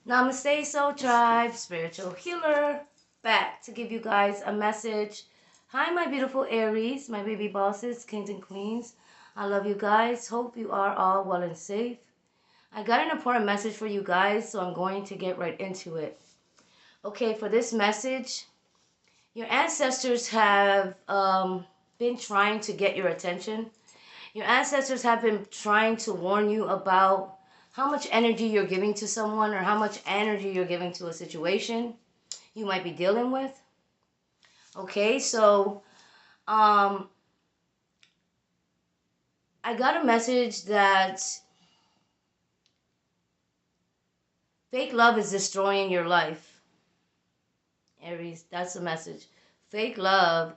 Namaste, Soul Tribe, spiritual healer, back to give you guys a message. Hi, my beautiful Aries, my baby bosses, kings and queens. I love you guys. Hope you are all well and safe. I got an important message for you guys, so I'm going to get right into it. Okay, for this message, your ancestors have been trying to get your attention. Your ancestors have been trying to warn you about how much energy you're giving to someone or how much energy you're giving to a situation you might be dealing with. Okay, so I got a message that fake love is destroying your life. Aries, that's the message. Fake love,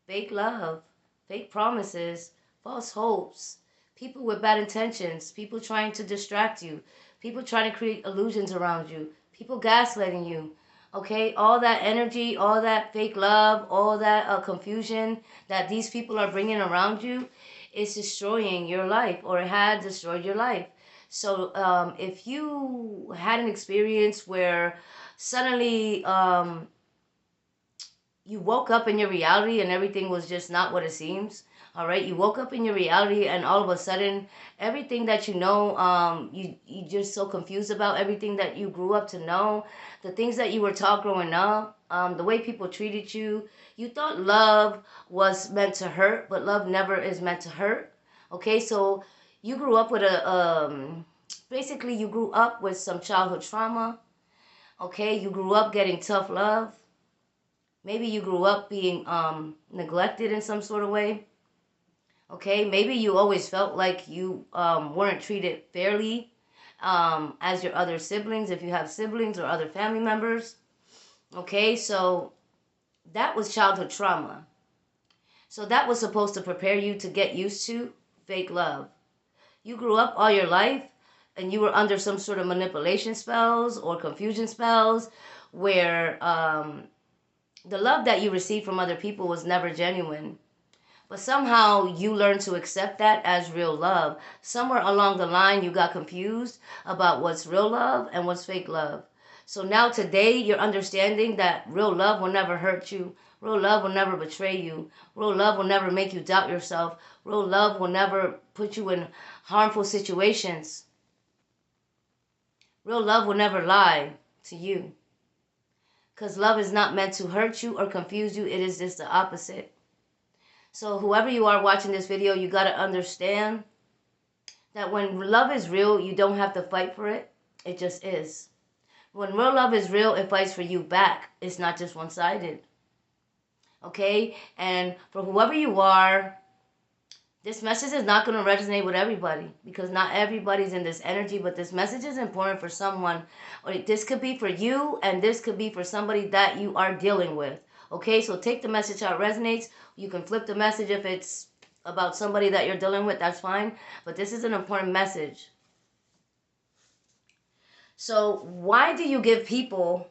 fake love, fake promises, false hopes, people with bad intentions, people trying to distract you, people trying to create illusions around you, people gaslighting you. Okay, all that energy, all that fake love, all that confusion that these people are bringing around you is destroying your life, or it had destroyed your life. So if you had an experience where suddenly you woke up in your reality and everything was just not what it seems. All right, you woke up in your reality and all of a sudden everything that you know, you just so confused about everything that you grew up to know, the things that you were taught growing up, the way people treated you. You thought love was meant to hurt, but love never is meant to hurt. Okay, so you grew up with a basically you grew up with some childhood trauma. Okay, you grew up getting tough love. Maybe you grew up being neglected in some sort of way. Okay, maybe you always felt like you weren't treated fairly as your other siblings, if you have siblings or other family members. Okay, so that was childhood trauma. So that was supposed to prepare you to get used to fake love. You grew up all your life and you were under some sort of manipulation spells or confusion spells where the love that you received from other people was never genuine. But somehow you learned to accept that as real love. Somewhere along the line, you got confused about what's real love and what's fake love. So now today, you're understanding that real love will never hurt you. Real love will never betray you. Real love will never make you doubt yourself. Real love will never put you in harmful situations. Real love will never lie to you. Because love is not meant to hurt you or confuse you. It is just the opposite. So whoever you are watching this video, you got to understand that when love is real, you don't have to fight for it. It just is. When real love is real, it fights for you back. It's not just one-sided. Okay? And for whoever you are, this message is not going to resonate with everybody because not everybody's in this energy, but this message is important for someone. Or this could be for you and this could be for somebody that you are dealing with. Okay, so take the message how it resonates. You can flip the message if it's about somebody that you're dealing with, that's fine. But this is an important message. So why do you give people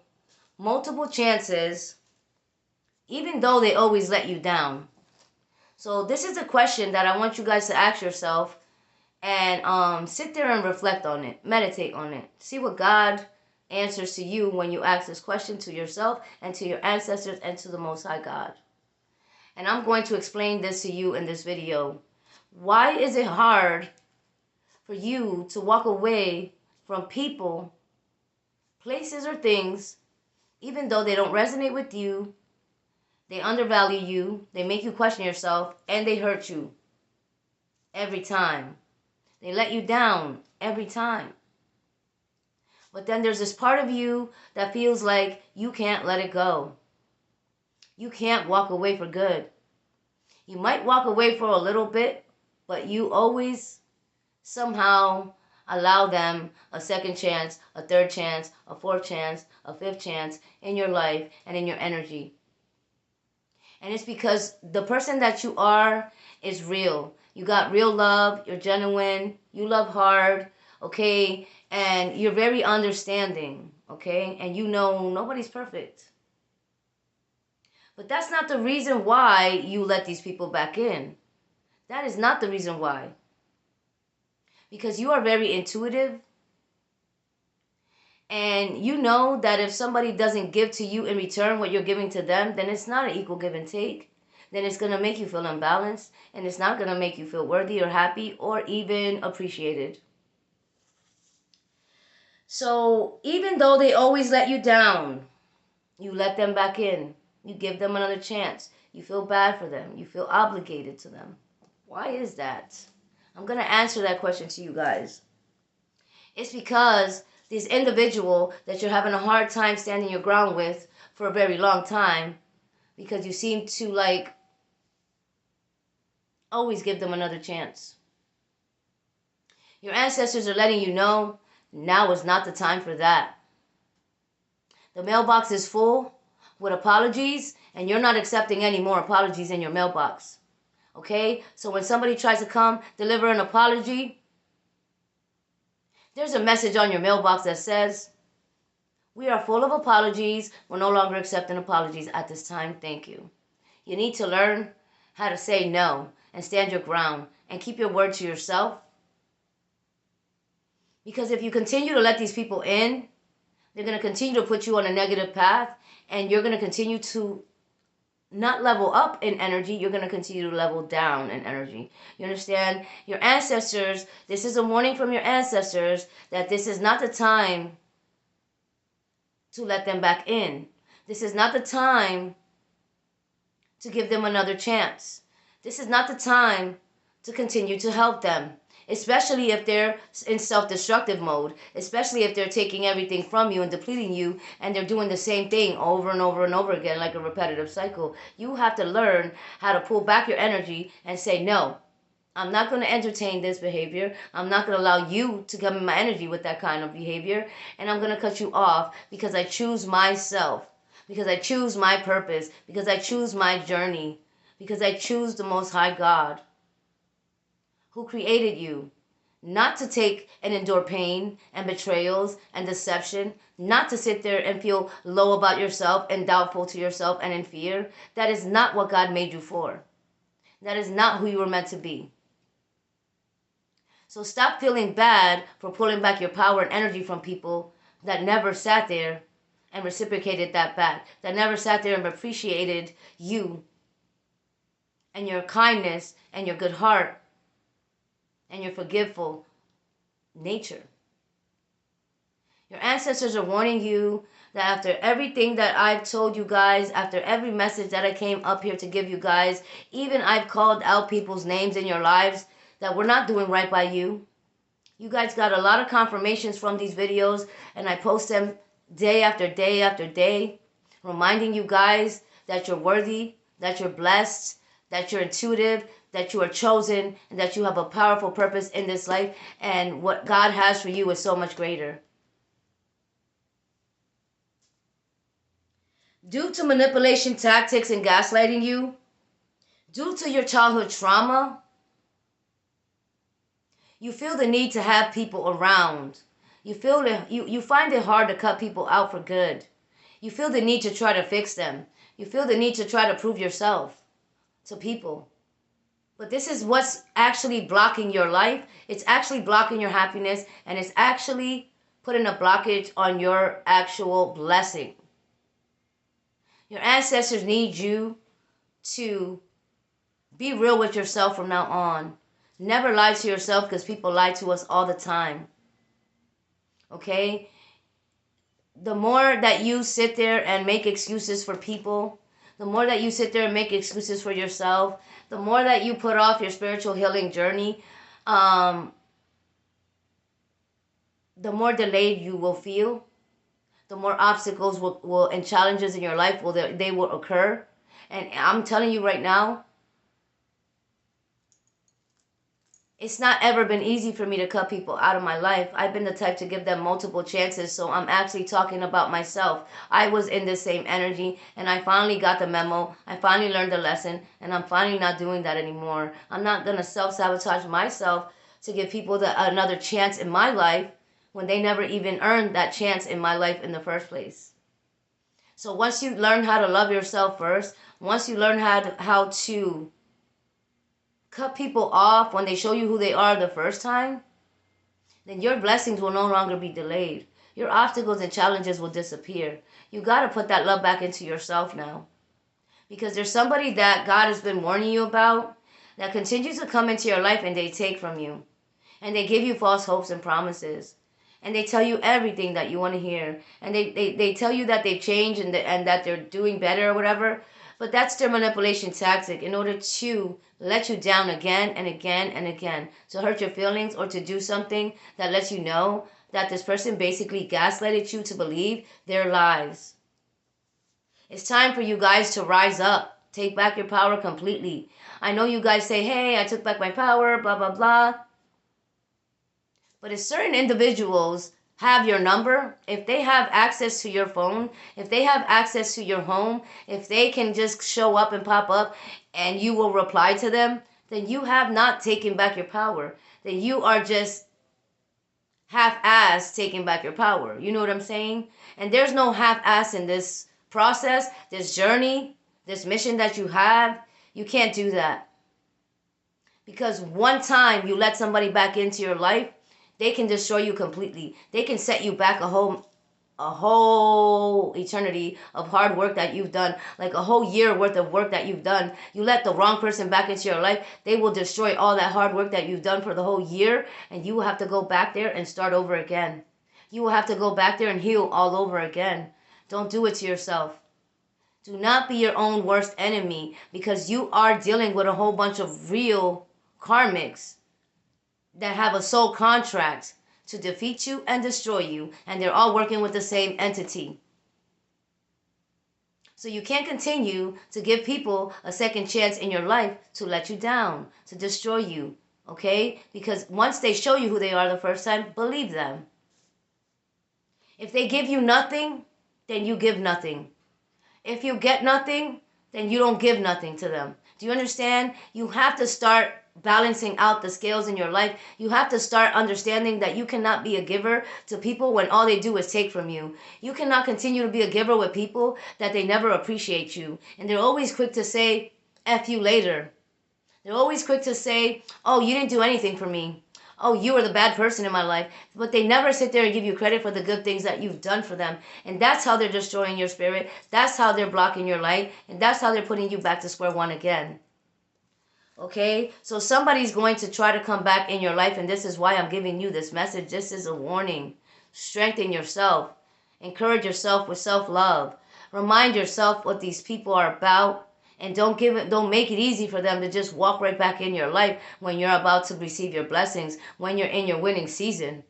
multiple chances even though they always let you down? So this is a question that I want you guys to ask yourself and sit there and reflect on it. Meditate on it. See what God answers to you when you ask this question to yourself and to your ancestors and to the Most High God. And I'm going to explain this to you in this video. Why is it hard for you to walk away from people, places, or things, even though they don't resonate with you, they undervalue you, they make you question yourself, and they hurt you every time? They let you down every time. But then there's this part of you that feels like you can't let it go. You can't walk away for good. You might walk away for a little bit, but you always somehow allow them a second chance, a third chance, a fourth chance, a fifth chance in your life and in your energy. And it's because the person that you are is real. You got real love, you're genuine, you love hard, okay? And you're very understanding, okay? And you know nobody's perfect. But that's not the reason why you let these people back in. That is not the reason why. Because you are very intuitive And you know that if somebody doesn't give to you in return what you're giving to them, then it's not an equal give and take. Then it's going to make you feel imbalanced, and it's not going to make you feel worthy or happy or even appreciated. So even though they always let you down, you let them back in. You give them another chance. You feel bad for them. You feel obligated to them. Why is that? I'm going to answer that question to you guys. It's because this individual that you're having a hard time standing your ground with for a very long time, because you seem to like always give them another chance. Your ancestors are letting you know now is not the time for that. The mailbox is full with apologies, and you're not accepting any more apologies in your mailbox. Okay? So when somebody tries to come deliver an apology, there's a message on your mailbox that says, "We are full of apologies. We're no longer accepting apologies at this time. Thank you." You need to learn how to say no and stand your ground and keep your word to yourself. Because if you continue to let these people in, they're going to continue to put you on a negative path, and you're going to continue to not level up in energy. You're going to continue to level down in energy. You understand? Your ancestors, this is a warning from your ancestors that this is not the time to let them back in. This is not the time to give them another chance. This is not the time to continue to help them, especially if they're in self-destructive mode, especially if they're taking everything from you and depleting you, and they're doing the same thing over and over and over again like a repetitive cycle. You have to learn how to pull back your energy and say, no, I'm not going to entertain this behavior. I'm not going to allow you to come in my energy with that kind of behavior, and I'm going to cut you off because I choose myself, because I choose my purpose, because I choose my journey, because I choose the Most High God who created you, not to take and endure pain and betrayals and deception, not to sit there and feel low about yourself and doubtful to yourself and in fear. That is not what God made you for. That is not who you were meant to be. So stop feeling bad for pulling back your power and energy from people that never sat there and reciprocated that back, that never sat there and appreciated you and your kindness and your good heart and your forgiveful nature. Your ancestors are warning you that after everything that I've told you guys, after every message that I came up here to give you guys, even I've called out people's names in your lives that we're not doing right by you. You guys got a lot of confirmations from these videos, and I post them day after day after day, reminding you guys that you're worthy, that you're blessed, that you're intuitive, that you are chosen, and that you have a powerful purpose in this life, and what God has for you is so much greater. Due to manipulation tactics and gaslighting you, due to your childhood trauma, you feel the need to have people around. You find it hard to cut people out for good. You feel the need to try to fix them. You feel the need to try to prove yourself to people. But this is what's actually blocking your life. It's actually blocking your happiness, and it's actually putting a blockage on your actual blessing. Your ancestors need you to be real with yourself from now on. Never lie to yourself, because people lie to us all the time. Okay? The more that you sit there and make excuses for people, the more that you sit there and make excuses for yourself, the more that you put off your spiritual healing journey, the more delayed you will feel, the more obstacles will and challenges in your life they will occur. And I'm telling you right now, it's not ever been easy for me to cut people out of my life. I've been the type to give them multiple chances, so I'm actually talking about myself. I was in the same energy, and I finally got the memo. I finally learned the lesson, and I'm finally not doing that anymore. I'm not going to self-sabotage myself to give people another chance in my life when they never even earned that chance in my life in the first place. So once you learn how to love yourself first, once you learn how to cut people off when they show you who they are the first time, then your blessings will no longer be delayed. Your obstacles and challenges will disappear. You got to put that love back into yourself now. Because there's somebody that God has been warning you about that continues to come into your life and they take from you. And they give you false hopes and promises. And they tell you everything that you want to hear. And they tell you that they've changed and that they're doing better or whatever. But that's their manipulation tactic in order to let you down again and again and again. To hurt your feelings or to do something that lets you know that this person basically gaslighted you to believe their lies. It's time for you guys to rise up. Take back your power completely. I know you guys say, hey, I took back my power, blah, blah, blah. But if certain individuals have your number, if they have access to your phone, if they have access to your home, if they can just show up and pop up and you will reply to them, then you have not taken back your power. Then you are just half-ass taking back your power. You know what I'm saying? And there's no half-ass in this process, this journey, this mission that you have. You can't do that. Because one time you let somebody back into your life, they can destroy you completely. They can set you back a whole eternity of hard work that you've done, like a whole year worth of work that you've done. You let the wrong person back into your life, they will destroy all that hard work that you've done for the whole year, and you will have to go back there and start over again. You will have to go back there and heal all over again. Don't do it to yourself. Do not be your own worst enemy, because you are dealing with a whole bunch of real karmics that have a soul contract to defeat you and destroy you, and they're all working with the same entity. So you can't continue to give people a second chance in your life to let you down, to destroy you, okay? Because once they show you who they are the first time, believe them. If they give you nothing, then you give nothing. If you get nothing, then you don't give nothing to them. Do you understand? You have to start balancing out the scales in your life. You have to start understanding that you cannot be a giver to people when all they do is take from you. You cannot continue to be a giver with people that they never appreciate you. And they're always quick to say, F you later. They're always quick to say, oh, you didn't do anything for me. Oh, you were the bad person in my life. But they never sit there and give you credit for the good things that you've done for them. And that's how they're destroying your spirit. That's how they're blocking your light. And that's how they're putting you back to square one again. Okay, so somebody's going to try to come back in your life, and this is why I'm giving you this message. This is a warning. Strengthen yourself. Encourage yourself with self-love. Remind yourself what these people are about, and don't make it easy for them to just walk right back in your life when you're about to receive your blessings, when you're in your winning season.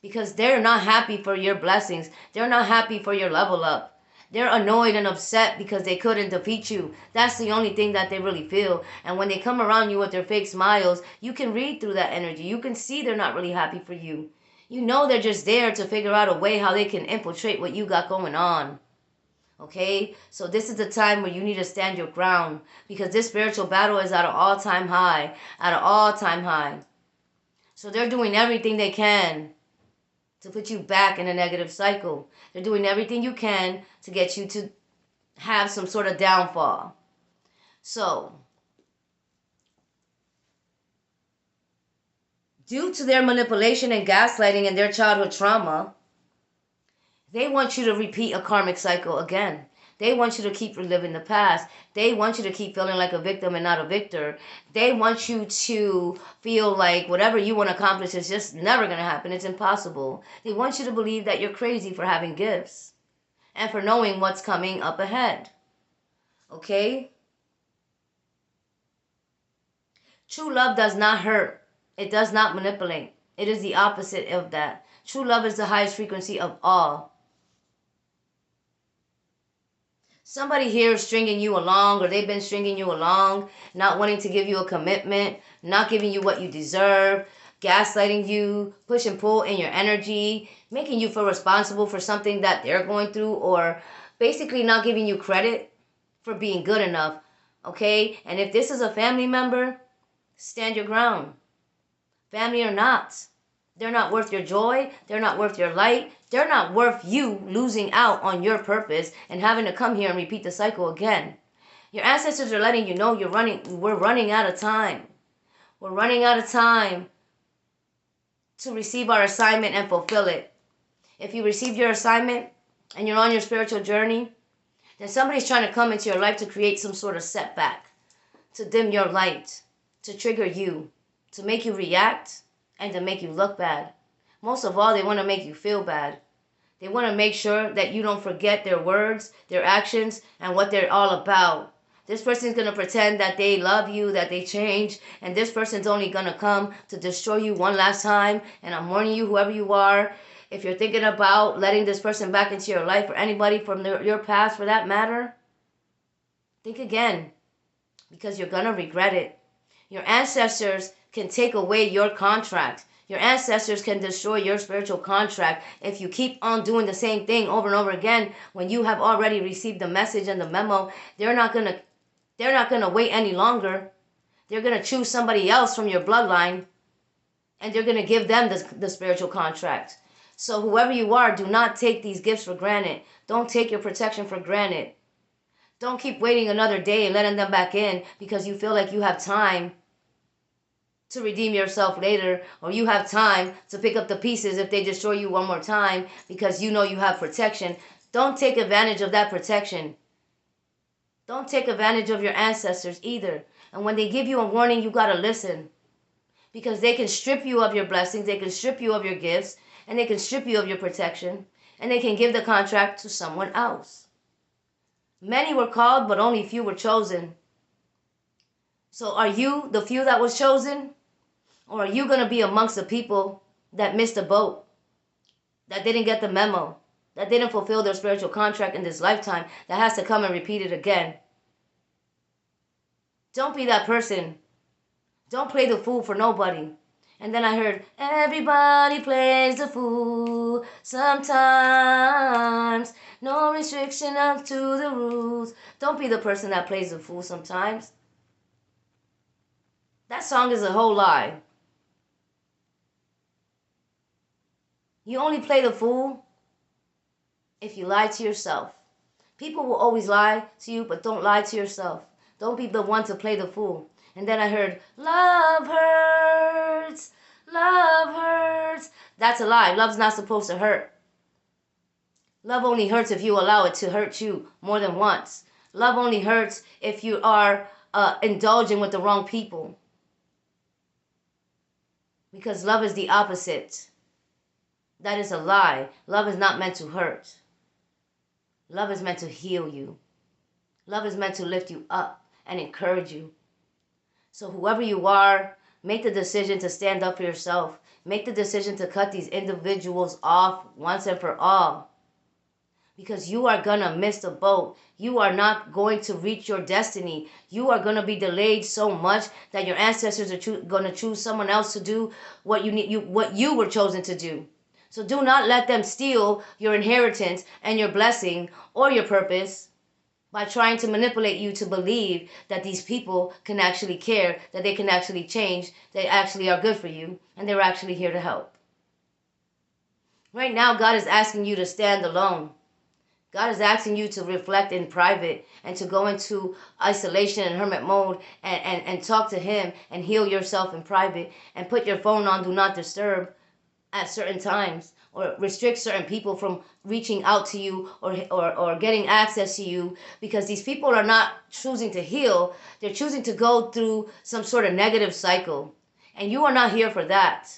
Because they're not happy for your blessings. They're not happy for your level up. They're annoyed and upset because they couldn't defeat you. That's the only thing that they really feel. And when they come around you with their fake smiles, you can read through that energy. You can see they're not really happy for you. You know they're just there to figure out a way how they can infiltrate what you got going on. Okay? So this is the time where you need to stand your ground, because this spiritual battle is at an all-time high. At an all-time high. So they're doing everything they can to put you back in a negative cycle. They're doing everything you can to get you to have some sort of downfall. So, due to their manipulation and gaslighting and their childhood trauma, they want you to repeat a karmic cycle again. They want you to keep reliving the past. They want you to keep feeling like a victim and not a victor. They want you to feel like whatever you want to accomplish is just never going to happen. It's impossible. They want you to believe that you're crazy for having gifts and for knowing what's coming up ahead. Okay? True love does not hurt. It does not manipulate. It is the opposite of that. True love is the highest frequency of all. Somebody here is stringing you along, or they've been stringing you along, not wanting to give you a commitment, not giving you what you deserve, gaslighting you, push and pull in your energy, making you feel responsible for something that they're going through, or basically not giving you credit for being good enough, okay? And if this is a family member, stand your ground. Family or not, they're not worth your joy, they're not worth your light, they're not worth you losing out on your purpose and having to come here and repeat the cycle again. Your ancestors are letting you know we're running out of time. We're running out of time to receive our assignment and fulfill it. If you received your assignment and you're on your spiritual journey, then somebody's trying to come into your life to create some sort of setback, to dim your light, to trigger you, to make you react, and to make you look bad. Most of all, they want to make you feel bad. They want to make sure that you don't forget their words, their actions, and what they're all about. This person's going to pretend that they love you, that they change, and this person's only going to come to destroy you one last time. And I'm warning you, whoever you are, if you're thinking about letting this person back into your life, or anybody from your past for that matter, think again, because you're going to regret it. Your ancestors can take away your contract. Your ancestors can destroy your spiritual contract if you keep on doing the same thing over and over again when you have already received the message and the memo. They're not gonna wait any longer. They're gonna choose somebody else from your bloodline, and they're gonna give them the spiritual contract. So whoever you are, do not take these gifts for granted. Don't take your protection for granted. Don't keep waiting another day and letting them back in because you feel like you have time to redeem yourself later, or you have time to pick up the pieces if they destroy you one more time because you know you have protection. Don't take advantage of that protection. Don't take advantage of your ancestors either. And when they give you a warning, you got to listen, because they can strip you of your blessings, they can strip you of your gifts, and they can strip you of your protection, and they can give the contract to someone else. Many were called, but only few were chosen. So are you the few that was chosen? Or are you going to be amongst the people that missed the boat, that didn't get the memo, that didn't fulfill their spiritual contract in this lifetime, that has to come and repeat it again? Don't be that person. Don't play the fool for nobody. And then I heard, everybody plays the fool sometimes. No restriction up to the rules. Don't be the person that plays the fool sometimes. That song is a whole lie. You only play the fool if you lie to yourself. People will always lie to you, but don't lie to yourself. Don't be the one to play the fool. And then I heard, love hurts, love hurts. That's a lie. Love's not supposed to hurt. Love only hurts if you allow it to hurt you more than once. Love only hurts if you are indulging with the wrong people. Because love is the opposite. That is a lie. Love is not meant to hurt. Love is meant to heal you. Love is meant to lift you up and encourage you. So whoever you are, make the decision to stand up for yourself. Make the decision to cut these individuals off once and for all. Because you are going to miss the boat. You are not going to reach your destiny. You are going to be delayed so much that your ancestors are going to choose someone else to do what you were chosen to do. So do not let them steal your inheritance and your blessing or your purpose by trying to manipulate you to believe that these people can actually care, that they can actually change, they actually are good for you, and they're actually here to help. Right now, God is asking you to stand alone. God is asking you to reflect in private and to go into isolation and hermit mode and talk to Him and heal yourself in private and put your phone on Do Not Disturb at certain times, or restrict certain people from reaching out to you or getting access to you, because these people are not choosing to heal. They're choosing to go through some sort of negative cycle. And you are not here for that.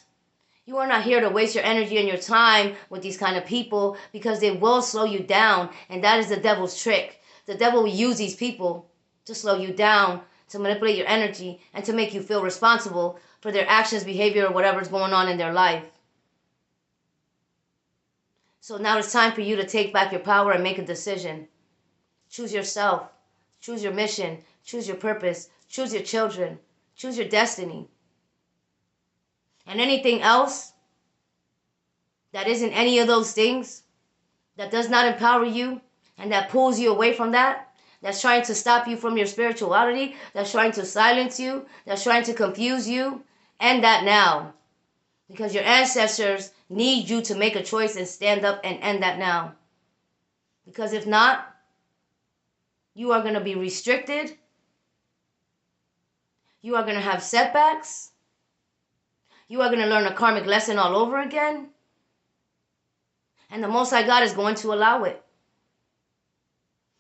You are not here to waste your energy and your time with these kind of people, because they will slow you down. And that is the devil's trick. The devil will use these people to slow you down, to manipulate your energy, and to make you feel responsible for their actions, behavior, or whatever's going on in their life. So now it's time for you to take back your power and make a decision. Choose yourself. Choose your mission. Choose your purpose. Choose your children. Choose your destiny. And anything else that isn't any of those things, that does not empower you and that pulls you away from that, that's trying to stop you from your spirituality, that's trying to silence you, that's trying to confuse you, end that now. Because your ancestors need you to make a choice and stand up and end that now. Because if not, you are going to be restricted. You are going to have setbacks. You are going to learn a karmic lesson all over again. And the Most High God is going to allow it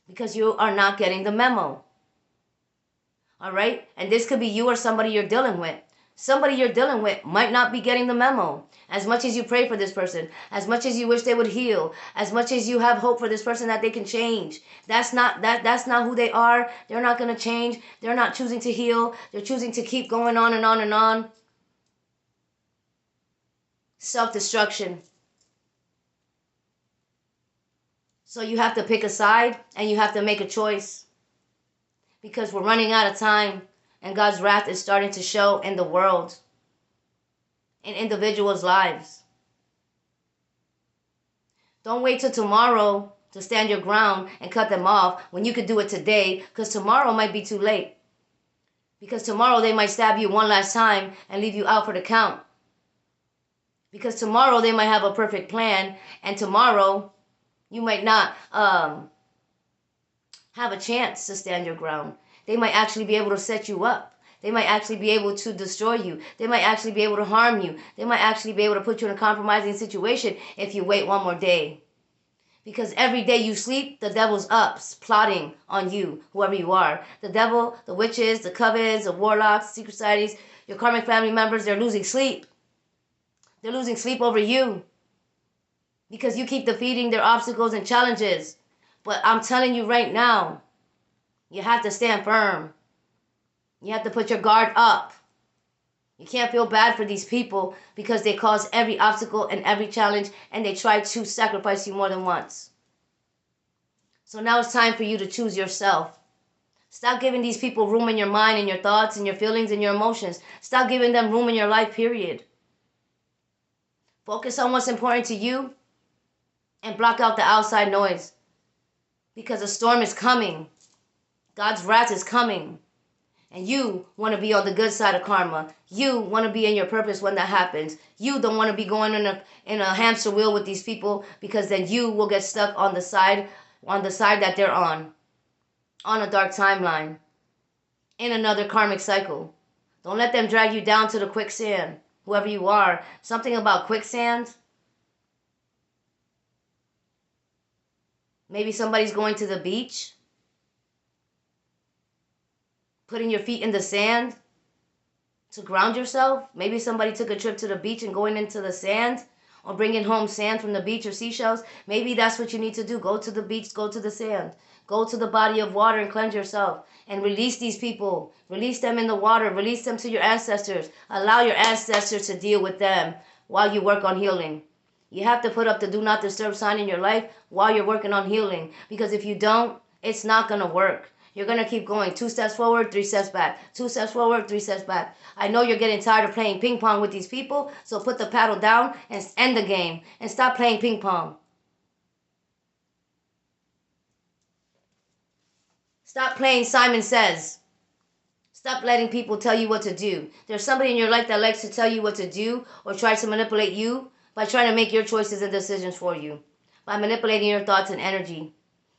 because you are not getting the memo. All right? And this could be you or somebody you're dealing with. Somebody you're dealing with might not be getting the memo. As much as you pray for this person, as much as you wish they would heal, as much as you have hope for this person that they can change, that's not who they are. They're not going to change. They're not choosing to heal. They're choosing to keep going on and on and on. Self-destruction. So you have to pick a side and you have to make a choice, because we're running out of time and God's wrath is starting to show in the world, in individuals' lives. Don't wait till tomorrow to stand your ground and cut them off when you could do it today, because tomorrow might be too late. Because tomorrow they might stab you one last time and leave you out for the count. Because tomorrow they might have a perfect plan, and tomorrow you might not have a chance to stand your ground. They might actually be able to set you up. They might actually be able to destroy you. They might actually be able to harm you. They might actually be able to put you in a compromising situation if you wait one more day. Because every day you sleep, the devil's up, plotting on you, whoever you are. The devil, the witches, the covens, the warlocks, secret societies, your karmic family members, they're losing sleep. They're losing sleep over you because you keep defeating their obstacles and challenges. But I'm telling you right now, you have to stand firm. You have to put your guard up. You can't feel bad for these people because they cause every obstacle and every challenge, and they try to sacrifice you more than once. So now it's time for you to choose yourself. Stop giving these people room in your mind and your thoughts and your feelings and your emotions. Stop giving them room in your life, period. Focus on what's important to you and block out the outside noise, because a storm is coming. God's wrath is coming. And you want to be on the good side of karma. You want to be in your purpose when that happens. You don't want to be going in a hamster wheel with these people, because then you will get stuck on the side that they're on a dark timeline, in another karmic cycle. Don't let them drag you down to the quicksand, whoever you are. Something about quicksand. Maybe somebody's going to the beach, putting your feet in the sand to ground yourself. Maybe somebody took a trip to the beach and going into the sand, or bringing home sand from the beach or seashells. Maybe that's what you need to do. Go to the beach, go to the sand, go to the body of water and cleanse yourself and release these people. Release them in the water. Release them to your ancestors. Allow your ancestors to deal with them while you work on healing. You have to put up the do not disturb sign in your life while you're working on healing, because if you don't, it's not going to work. You're going to keep going 2 steps forward, 3 steps back. 2 steps forward, 3 steps back. I know you're getting tired of playing ping pong with these people, so put the paddle down and end the game and stop playing ping pong. Stop playing Simon Says. Stop letting people tell you what to do. There's somebody in your life that likes to tell you what to do or try to manipulate you by trying to make your choices and decisions for you, by manipulating your thoughts and energy.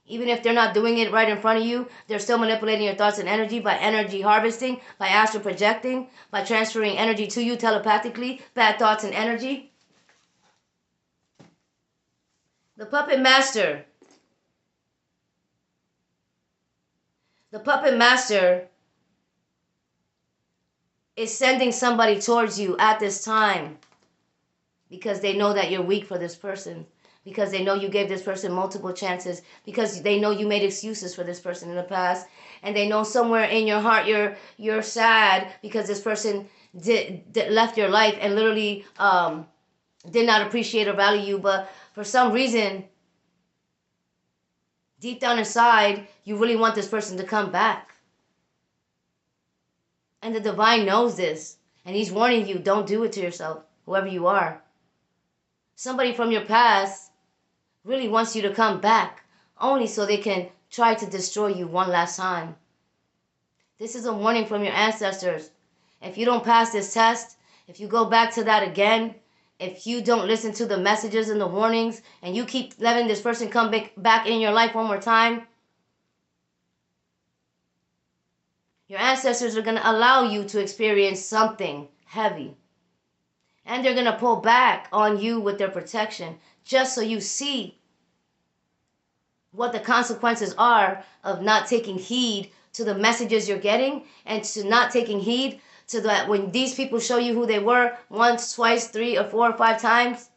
Even if they're not doing it right in front of you, they're still manipulating your thoughts and energy by energy harvesting, by astral projecting, by transferring energy to you telepathically, bad thoughts and energy. The puppet master. The puppet master is sending somebody towards you at this time because they know that you're weak for this person, because they know you gave this person multiple chances, because they know you made excuses for this person in the past, and they know somewhere in your heart you're sad because this person left your life and literally did not appreciate or value you, but for some reason, deep down inside, you really want this person to come back. And the divine knows this, and he's warning you, don't do it to yourself, whoever you are. Somebody from your past really wants you to come back, only so they can try to destroy you one last time. This is a warning from your ancestors. If you don't pass this test, if you go back to that again, if you don't listen to the messages and the warnings, and you keep letting this person come back in your life one more time, your ancestors are going to allow you to experience something heavy. And they're going to pull back on you with their protection just so you see what the consequences are of not taking heed to the messages you're getting, and to not taking heed to that when these people show you who they were once, twice, 3 or 4 or 5 times.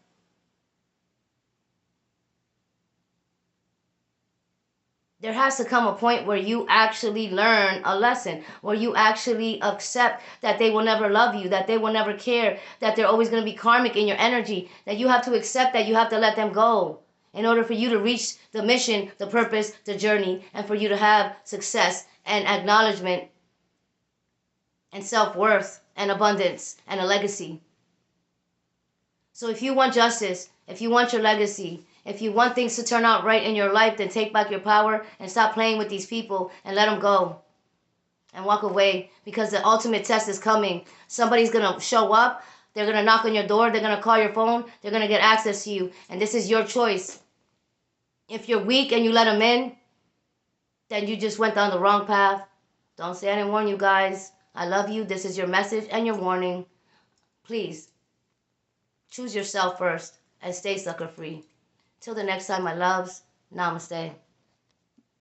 There has to come a point where you actually learn a lesson, where you actually accept that they will never love you, that they will never care, that they're always going to be karmic in your energy, that you have to accept that you have to let them go in order for you to reach the mission, the purpose, the journey, and for you to have success and acknowledgement and self-worth and abundance and a legacy. So if you want justice, if you want your legacy, if you want things to turn out right in your life, then take back your power and stop playing with these people and let them go and walk away, because the ultimate test is coming. Somebody's going to show up. They're going to knock on your door. They're going to call your phone. They're going to get access to you. And this is your choice. If you're weak and you let them in, then you just went down the wrong path. Don't say I didn't warn you guys. I love you. This is your message and your warning. Please, choose yourself first and stay sucker free. Till the next time, my loves, namaste.